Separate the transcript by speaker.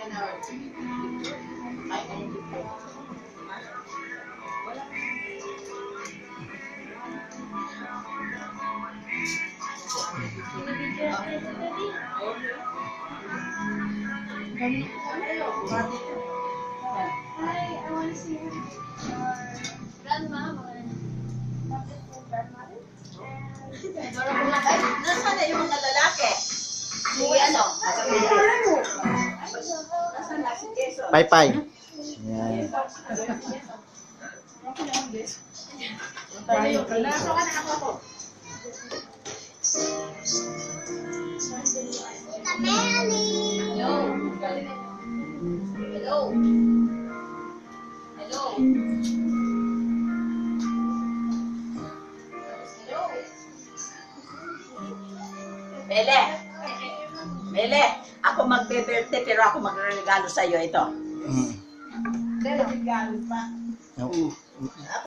Speaker 1: Hi, I want to see your grandma.
Speaker 2: Nasaan na yung mga lalaki? Si ano? Nasaan na si Jason?
Speaker 3: Pay-pay. Yan.
Speaker 2: Hello. Hello. Hello. Mele. Mele, ako magbe-birthday pero ako magre-regalo sa iyo ito.
Speaker 3: Mm.
Speaker 2: Regalo pa.
Speaker 3: Oh.